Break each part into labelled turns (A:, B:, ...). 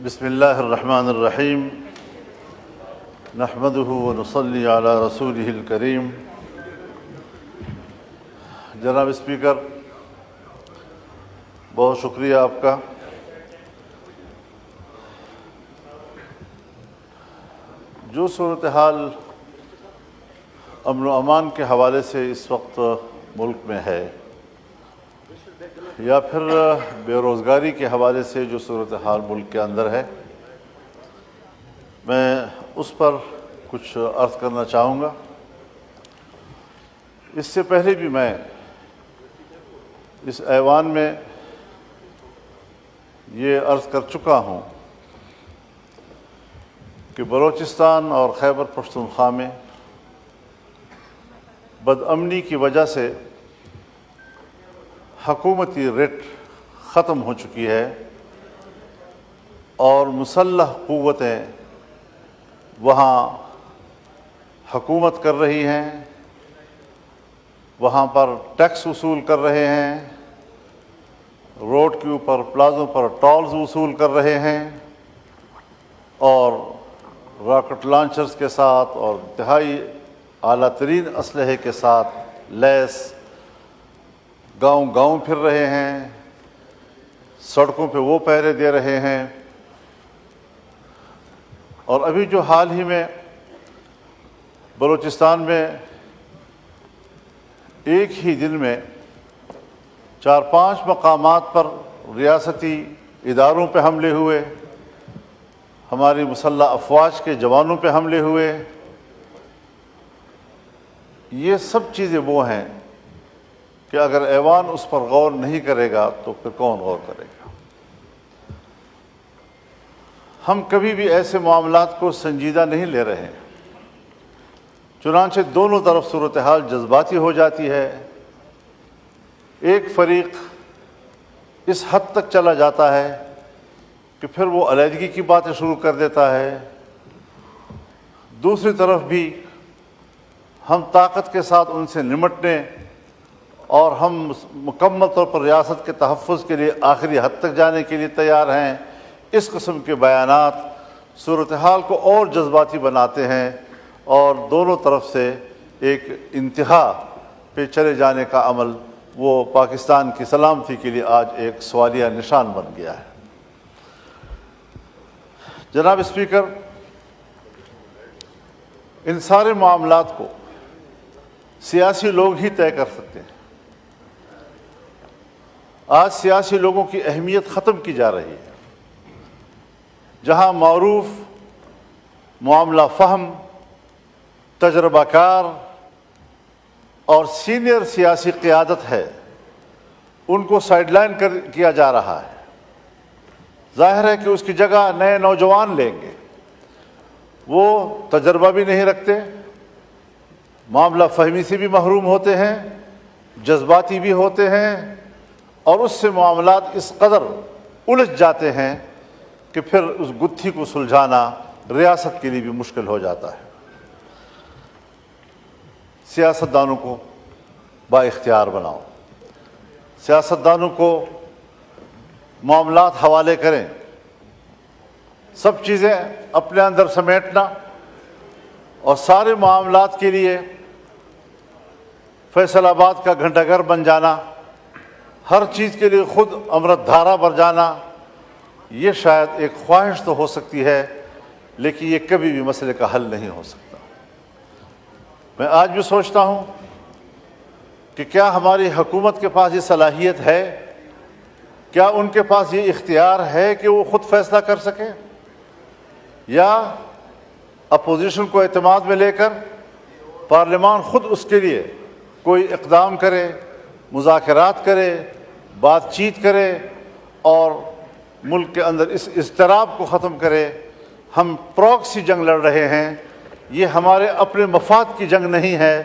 A: بسم اللہ الرحمن الرحیم نحمدہ ونصلی علی رسولہ الکریم۔ جناب اسپیکر، بہت شکریہ آپ کا۔ جو صورتحال امن و امان کے حوالے سے اس وقت ملک میں ہے، یا پھر بے روزگاری کے حوالے سے جو صورتحال ملک کے اندر ہے، میں اس پر کچھ عرض کرنا چاہوں گا۔ اس سے پہلے بھی میں اس ایوان میں یہ عرض کر چکا ہوں کہ بلوچستان اور خیبر پختونخوا میں بدامنی کی وجہ سے حکومتی ریٹ ختم ہو چکی ہے اور مسلح قوتیں وہاں حکومت کر رہی ہیں، وہاں پر ٹیکس وصول کر رہے ہیں، روڈ کے اوپر پلازوں پر ٹولز وصول کر رہے ہیں، اور راکٹ لانچرز کے ساتھ اور انتہائی اعلیٰ ترین اسلحے کے ساتھ لیس گاؤں گاؤں پھر رہے ہیں، سڑکوں پہ وہ پہرے دے رہے ہیں۔ اور ابھی جو حال ہی میں بلوچستان میں ایک ہی دن میں 4-5 مقامات پر ریاستی اداروں پہ حملے ہوئے، ہماری مسلح افواج کے جوانوں پہ حملے ہوئے، یہ سب چیزیں وہ ہیں کہ اگر ایوان اس پر غور نہیں کرے گا تو پھر کون غور کرے گا؟ ہم کبھی بھی ایسے معاملات کو سنجیدہ نہیں لے رہے ہیں، چنانچہ دونوں طرف صورتحال جذباتی ہو جاتی ہے۔ ایک فریق اس حد تک چلا جاتا ہے کہ پھر وہ علیحدگی کی باتیں شروع کر دیتا ہے، دوسری طرف بھی ہم طاقت کے ساتھ ان سے نمٹنے اور ہم مکمل طور پر ریاست کے تحفظ کے لیے آخری حد تک جانے کے لیے تیار ہیں۔ اس قسم کے بیانات صورتحال کو اور جذباتی بناتے ہیں اور دونوں طرف سے ایک انتہا پہ چلے جانے کا عمل وہ پاکستان کی سلامتی کے لیے آج ایک سوالیہ نشان بن گیا ہے۔ جناب اسپیکر، ان سارے معاملات کو سیاسی لوگ ہی طے کر سکتے ہیں۔ آج سیاسی لوگوں کی اہمیت ختم کی جا رہی ہے۔ جہاں معروف، معاملہ فہم، تجربہ کار اور سینئر سیاسی قیادت ہے، ان کو سائیڈ لائن کیا جا رہا ہے۔ ظاہر ہے کہ اس کی جگہ نئے نوجوان لیں گے، وہ تجربہ بھی نہیں رکھتے، معاملہ فہمی سے بھی محروم ہوتے ہیں، جذباتی بھی ہوتے ہیں، اور اس سے معاملات اس قدر الجھ جاتے ہیں کہ پھر اس گتھی کو سلجھانا ریاست کے لیے بھی مشکل ہو جاتا ہے۔ سیاستدانوں کو با اختیار بناؤ، سیاستدانوں کو معاملات حوالے کریں، سب چیزیں اپنے اندر سمیٹنا اور سارے معاملات کے لیے فیصل آباد کا گھنٹہ گھر بن جانا، ہر چیز کے لیے خود امرت دھارا بھر جانا، یہ شاید ایک خواہش تو ہو سکتی ہے، لیکن یہ کبھی بھی مسئلے کا حل نہیں ہو سکتا۔ میں آج بھی سوچتا ہوں کہ کیا ہماری حکومت کے پاس یہ صلاحیت ہے، کیا ان کے پاس یہ اختیار ہے کہ وہ خود فیصلہ کر سکیں، یا اپوزیشن کو اعتماد میں لے کر پارلیمان خود اس کے لیے کوئی اقدام کرے، مذاکرات کرے، بات چیت کرے اور ملک کے اندر اس اضطراب کو ختم کرے؟ ہم پراکسی جنگ لڑ رہے ہیں، یہ ہمارے اپنے مفاد کی جنگ نہیں ہے،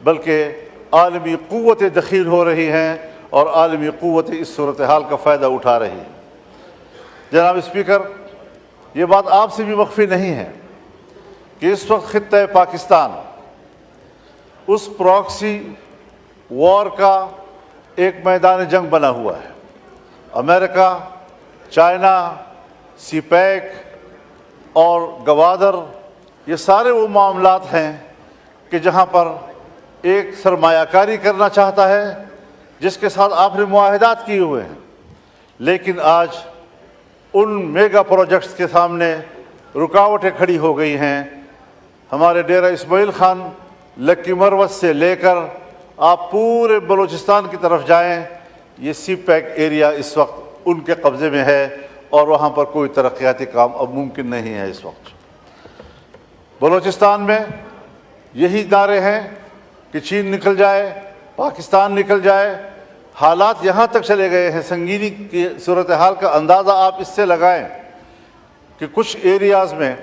A: بلکہ عالمی قوتیں دخیل ہو رہی ہیں اور عالمی قوتیں اس صورتحال کا فائدہ اٹھا رہی ہیں۔ جناب اسپیکر، یہ بات آپ سے بھی مخفی نہیں ہے کہ اس وقت خطہ پاکستان اس پراکسی وار کا ایک میدان جنگ بنا ہوا ہے۔ امریکہ، چائنا، سی پیک اور گوادر، یہ سارے وہ معاملات ہیں کہ جہاں پر ایک سرمایہ کاری کرنا چاہتا ہے جس کے ساتھ آپ نے معاہدات کیے ہوئے ہیں، لیکن آج ان میگا پروجیکٹس کے سامنے رکاوٹیں کھڑی ہو گئی ہیں۔ ہمارے ڈیرہ اسماعیل خان لکی مروت سے لے کر آپ پورے بلوچستان کی طرف جائیں، یہ سی پیک ایریا اس وقت ان کے قبضے میں ہے اور وہاں پر کوئی ترقیاتی کام اب ممکن نہیں ہے۔ اس وقت بلوچستان میں یہی نعرے ہیں کہ چین نکل جائے، پاکستان نکل جائے۔ حالات یہاں تک چلے گئے ہیں، سنگینی کی صورتحال کا اندازہ آپ اس سے لگائیں کہ کچھ ایریاز میں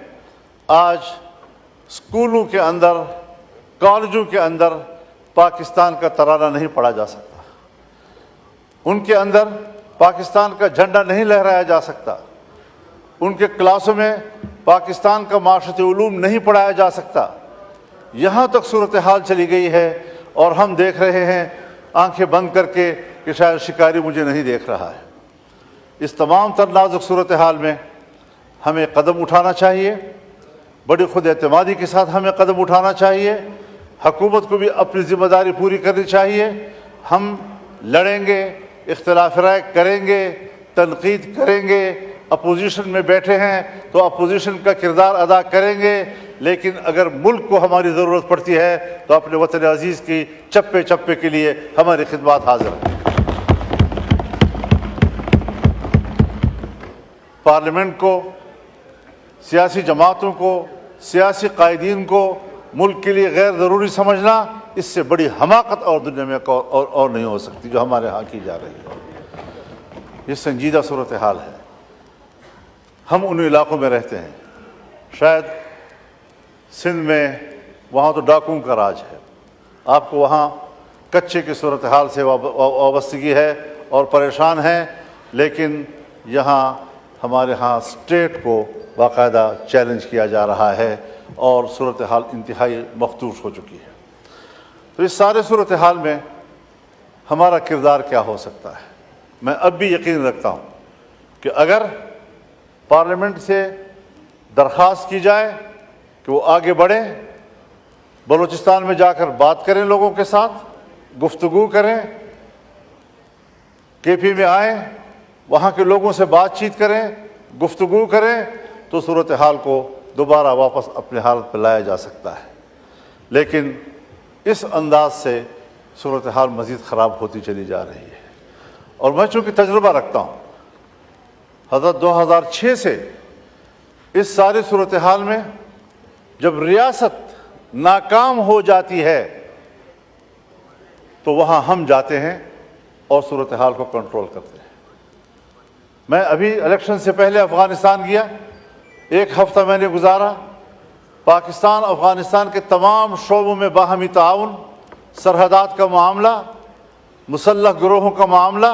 A: آج اسکولوں کے اندر، کالجوں کے اندر پاکستان کا ترانہ نہیں پڑھا جا سکتا، ان کے اندر پاکستان کا جھنڈا نہیں لہرایا جا سکتا، ان کے کلاسوں میں پاکستان کا معاشرتی علوم نہیں پڑھایا جا سکتا۔ یہاں تک صورتحال چلی گئی ہے اور ہم دیکھ رہے ہیں آنکھیں بند کر کے کہ شاید شکاری مجھے نہیں دیکھ رہا ہے۔ اس تمام تر نازک صورتحال میں ہمیں قدم اٹھانا چاہیے، بڑی خود اعتمادی کے ساتھ ہمیں قدم اٹھانا چاہیے۔ حکومت کو بھی اپنی ذمہ داری پوری کرنی چاہیے۔ ہم لڑیں گے، اختلاف رائے کریں گے، تنقید کریں گے، اپوزیشن میں بیٹھے ہیں تو اپوزیشن کا کردار ادا کریں گے، لیکن اگر ملک کو ہماری ضرورت پڑتی ہے تو اپنے وطن عزیز کی چپے چپے کے لیے ہماری خدمات حاضر ہیں۔ پارلیمنٹ کو، سیاسی جماعتوں کو، سیاسی قائدین کو ملک کے لیے غیر ضروری سمجھنا، اس سے بڑی حماقت اور دنیا میں اور نہیں ہو سکتی جو ہمارے ہاں کی جا رہی ہے۔ یہ سنجیدہ صورتحال ہے۔ ہم ان علاقوں میں رہتے ہیں، شاید سندھ میں وہاں تو ڈاکوؤں کا راج ہے، آپ کو وہاں کچے کی صورتحال سے وابستگی ہے اور پریشان ہیں، لیکن یہاں ہمارے ہاں اسٹیٹ کو باقاعدہ چیلنج کیا جا رہا ہے اور صورتحال انتہائی مختوش ہو چکی ہے۔ تو اس سارے صورتحال میں ہمارا کردار کیا ہو سکتا ہے؟ میں اب بھی یقین رکھتا ہوں کہ اگر پارلیمنٹ سے درخواست کی جائے کہ وہ آگے بڑھیں، بلوچستان میں جا کر بات کریں، لوگوں کے ساتھ گفتگو کریں، کے پی میں آئیں، وہاں کے لوگوں سے بات چیت کریں، گفتگو کریں، تو صورتحال کو دوبارہ واپس اپنے حالت پہ لایا جا سکتا ہے۔ لیکن اس انداز سے صورتحال مزید خراب ہوتی چلی جا رہی ہے، اور میں چونکہ تجربہ رکھتا ہوں، حضرت 2006 سے اس ساری صورتحال میں جب ریاست ناکام ہو جاتی ہے تو وہاں ہم جاتے ہیں اور صورتحال کو کنٹرول کرتے ہیں۔ میں ابھی الیکشن سے پہلے افغانستان گیا، 1 ہفتہ میں نے گزارا۔ پاکستان افغانستان کے تمام شعبوں میں باہمی تعاون، سرحدات کا معاملہ، مسلح گروہوں کا معاملہ،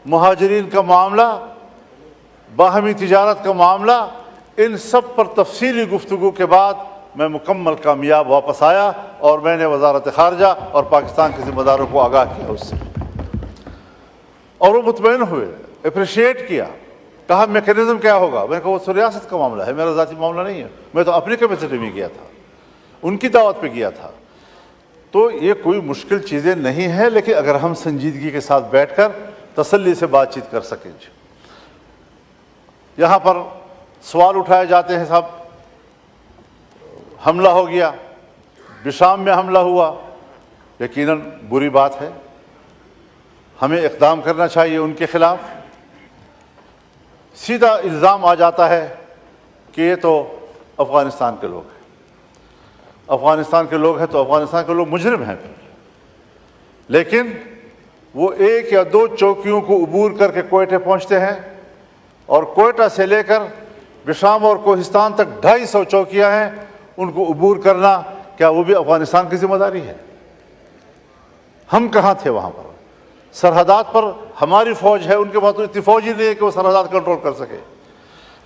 A: مہاجرین کا معاملہ، باہمی تجارت کا معاملہ، ان سب پر تفصیلی گفتگو کے بعد میں مکمل کامیاب واپس آیا اور میں نے وزارت خارجہ اور پاکستان کے ذمہ داروں کو آگاہ کیا اس سے، اور وہ مطمئن ہوئے، اپریشیٹ کیا، کہا میکینزم کیا ہوگا؟ میں نے کہا وہ ریاست کا معاملہ ہے، میرا ذاتی معاملہ نہیں ہے، میں تو اپنی کیپیسٹی میں گیا تھا، ان کی دعوت پہ گیا تھا۔ تو یہ کوئی مشکل چیزیں نہیں ہیں، لیکن اگر ہم سنجیدگی کے ساتھ بیٹھ کر تسلی سے بات چیت کر سکیں۔ یہاں پر سوال اٹھائے جاتے ہیں، صاحب حملہ ہو گیا، بشام میں حملہ ہوا، یقیناً بری بات ہے، ہمیں اقدام کرنا چاہیے ان کے خلاف۔ سیدھا الزام آ جاتا ہے کہ یہ تو افغانستان کے لوگ ہیں، افغانستان کے لوگ ہیں تو افغانستان کے لوگ مجرم ہیں پھر۔ لیکن وہ 1 یا 2 چوکیوں کو عبور کر کے کوئٹہ پہنچتے ہیں، اور کوئٹہ سے لے کر بشام اور کوہستان تک 250 چوکیاں ہیں، ان کو عبور کرنا کیا وہ بھی افغانستان کی ذمہ داری ہے؟ ہم کہاں تھے وہاں پر؟ سرحدات پر ہماری فوج ہے، ان کے پاس تو اتنی فوج ہی نہیں ہے کہ وہ سرحدات کنٹرول کر سکے۔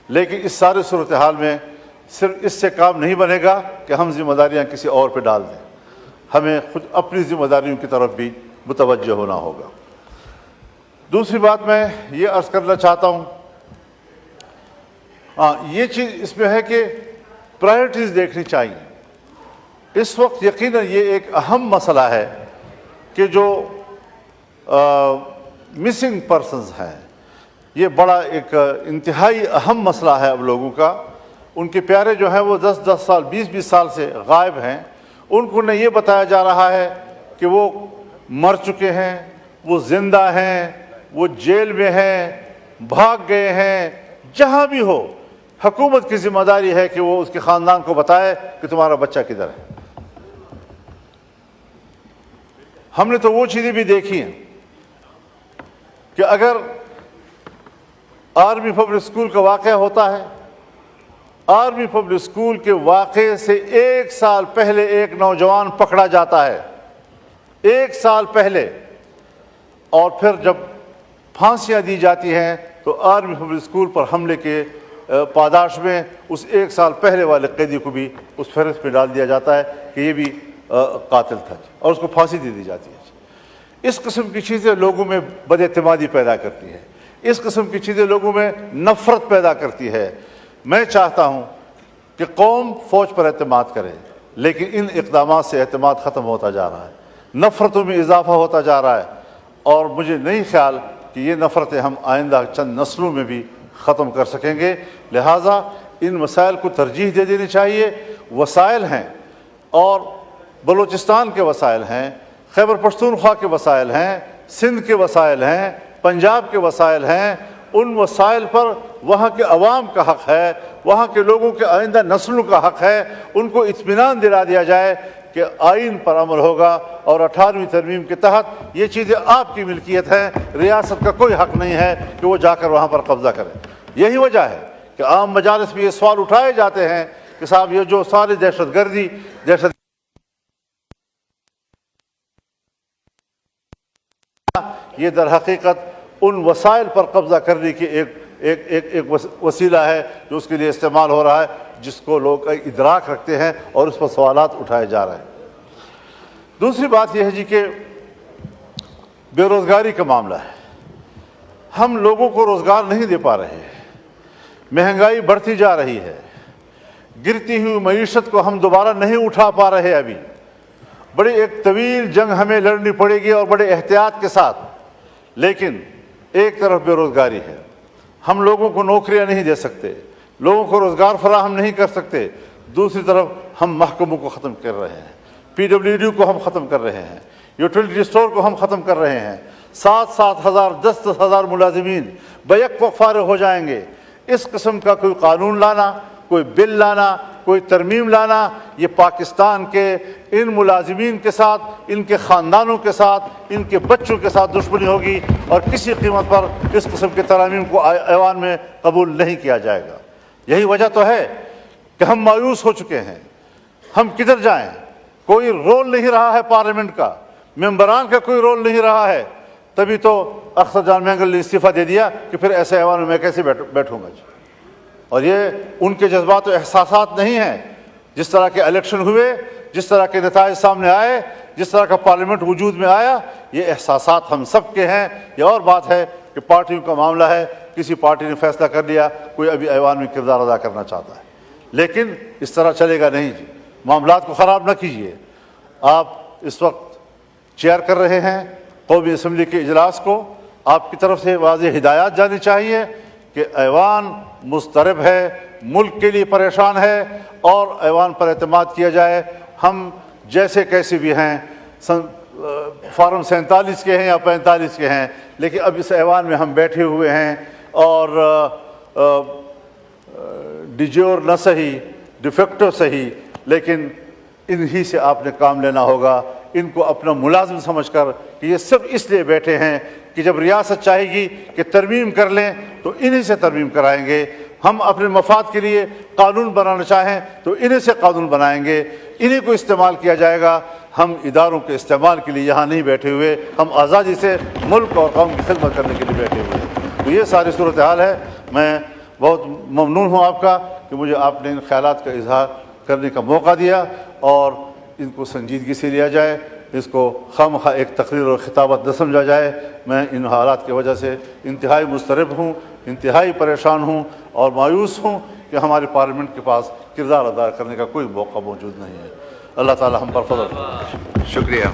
A: لیکن اس سارے صورتحال میں صرف اس سے کام نہیں بنے گا کہ ہم ذمہ داریاں کسی اور پہ ڈال دیں، ہمیں خود اپنی ذمہ داریوں کی طرف بھی متوجہ ہونا ہوگا۔ دوسری بات میں یہ عرض کرنا چاہتا ہوں یہ چیز اس میں ہے کہ پرائرٹیز دیکھنی چاہیے۔ اس وقت یقیناً یہ ایک اہم مسئلہ ہے کہ جو مسنگ پرسنز ہیں، یہ بڑا ایک انتہائی اہم مسئلہ ہے اب لوگوں کا۔ ان کے پیارے جو ہیں وہ 10 سال 20 سال سے غائب ہیں، ان کو نہ یہ بتایا جا رہا ہے کہ وہ مر چکے ہیں، وہ زندہ ہیں، وہ جیل میں ہیں، بھاگ گئے ہیں۔ جہاں بھی ہو، حکومت کی ذمہ داری ہے کہ وہ اس کے خاندان کو بتائے کہ تمہارا بچہ کدھر ہے۔ ہم نے تو وہ چیزیں بھی دیکھی ہیں کہ اگر آرمی پبلک اسکول کا واقعہ ہوتا ہے، آرمی پبلک اسکول کے واقعے سے 1 سال پہلے ایک نوجوان پکڑا جاتا ہے، 1 سال پہلے، اور پھر جب پھانسیاں دی جاتی ہیں تو آرمی پبلک اسکول پر حملے کے پاداش میں اس 1 سال پہلے والے قیدی کو بھی اس فہرست میں ڈال دیا جاتا ہے کہ یہ بھی قاتل تھا، اور اس کو پھانسی دے دی جاتی ہے۔ اس قسم کی چیزیں لوگوں میں بد اعتمادی پیدا کرتی ہے، اس قسم کی چیزیں لوگوں میں نفرت پیدا کرتی ہے۔ میں چاہتا ہوں کہ قوم فوج پر اعتماد کرے، لیکن ان اقدامات سے اعتماد ختم ہوتا جا رہا ہے، نفرتوں میں اضافہ ہوتا جا رہا ہے، اور مجھے نہیں خیال کہ یہ نفرتیں ہم آئندہ چند نسلوں میں بھی ختم کر سکیں گے۔ لہٰذا ان مسائل کو ترجیح دے دینی چاہیے۔ وسائل ہیں، اور بلوچستان کے وسائل ہیں، خیبر پختونخوا کے وسائل ہیں، سندھ کے وسائل ہیں، پنجاب کے وسائل ہیں۔ ان وسائل پر وہاں کے عوام کا حق ہے، وہاں کے لوگوں کے آئندہ نسلوں کا حق ہے۔ ان کو اطمینان دلا دیا جائے کہ آئین پر عمل ہوگا، اور 18ویں ترمیم کے تحت یہ چیزیں آپ کی ملکیت ہیں، ریاست کا کوئی حق نہیں ہے کہ وہ جا کر وہاں پر قبضہ کرے۔ یہی وجہ ہے کہ عام مجالس میں یہ سوال اٹھائے جاتے ہیں کہ صاحب یہ جو ساری دہشت گردی یہ در حقیقت ان وسائل پر قبضہ کرنے کی ایک وسیلہ ہے جو اس کے لیے استعمال ہو رہا ہے، جس کو لوگ ادراک رکھتے ہیں، اور اس پر سوالات اٹھائے جا رہے ہیں۔ دوسری بات یہ ہے جی کہ بے روزگاری کا معاملہ ہے۔ ہم لوگوں کو روزگار نہیں دے پا رہے ہیں، مہنگائی بڑھتی جا رہی ہے، گرتی ہوئی معیشت کو ہم دوبارہ نہیں اٹھا پا رہے۔ ابھی بڑی ایک طویل جنگ ہمیں لڑنی پڑے گی، اور بڑے احتیاط کے ساتھ۔ لیکن ایک طرف بے روزگاری ہے، ہم لوگوں کو نوکریاں نہیں دے سکتے، لوگوں کو روزگار فراہم نہیں کر سکتے۔ دوسری طرف ہم محکموں کو ختم کر رہے ہیں، PWD کو ہم ختم کر رہے ہیں، یوٹیلیٹی اسٹور کو ہم ختم کر رہے ہیں۔ 7 ہزار 10 ہزار ملازمین بیک وقت فارغ ہو جائیں گے۔ اس قسم کا کوئی قانون لانا، کوئی بل لانا، کوئی ترمیم لانا، یہ پاکستان کے ان ملازمین کے ساتھ، ان کے خاندانوں کے ساتھ، ان کے بچوں کے ساتھ دشمنی ہوگی، اور کسی قیمت پر اس قسم کے ترامیم کو ایوان میں قبول نہیں کیا جائے گا۔ یہی وجہ تو ہے کہ ہم مایوس ہو چکے ہیں۔ ہم کدھر جائیں؟ کوئی رول نہیں رہا ہے پارلیمنٹ کا، ممبران کا کوئی رول نہیں رہا ہے۔ تبھی تو اختر جان مینگل نے استعفیٰ دے دیا کہ پھر ایسے ایوان میں میں کیسے بیٹھوں گا جی۔ اور یہ ان کے جذبات و احساسات نہیں ہیں۔ جس طرح کے الیکشن ہوئے، جس طرح کے نتائج سامنے آئے، جس طرح کا پارلیمنٹ وجود میں آیا، یہ احساسات ہم سب کے ہیں۔ یہ اور بات ہے کہ پارٹیوں کا معاملہ ہے، کسی پارٹی نے فیصلہ کر لیا، کوئی ابھی ایوان میں کردار ادا کرنا چاہتا ہے، لیکن اس طرح چلے گا نہیں جی۔ معاملات کو خراب نہ کیجیے۔ آپ اس وقت چیئر کر رہے ہیں قومی اسمبلی کے اجلاس کو، آپ کی طرف سے واضح ہدایات جانی چاہیے کہ ایوان مضطرب ہے، ملک کے لیے پریشان ہے، اور ایوان پر اعتماد کیا جائے۔ ہم جیسے کیسے بھی ہیں، فارم 47 کے ہیں یا 45 کے ہیں، لیکن اب اس ایوان میں ہم بیٹھے ہوئے ہیں، اور ڈیجور نہ صحیح، ڈیفیکٹو صحیح، لیکن انہی سے آپ نے کام لینا ہوگا۔ ان کو اپنا ملازم سمجھ کر کہ یہ صرف اس لیے بیٹھے ہیں کہ جب ریاست چاہے گی کہ ترمیم کر لیں تو انہی سے ترمیم کرائیں گے۔ ہم اپنے مفاد کے لیے قانون بنانا چاہیں تو انہی سے قانون بنائیں گے، انہی کو استعمال کیا جائے گا۔ ہم اداروں کے استعمال کے لیے یہاں نہیں بیٹھے ہوئے، ہم آزادی سے ملک اور قوم کی خدمت کرنے کے لیے بیٹھے ہوئے ہیں۔ تو یہ ساری صورتحال ہے۔ میں بہت ممنون ہوں آپ کا کہ مجھے آپ نے ان خیالات کا اظہار کرنے کا موقع دیا، اور ان کو سنجیدگی سے لیا جائے، اس کو خواہ ایک تقریر اور خطابت نہ سمجھا جائے۔ میں ان حالات کی وجہ سے انتہائی مضطرب ہوں، انتہائی پریشان ہوں اور مایوس ہوں کہ ہماری پارلیمنٹ کے پاس کردار ادا کرنے کا کوئی موقع موجود نہیں ہے۔ اللہ تعالی ہم پر فضل کرے۔
B: شکریہ۔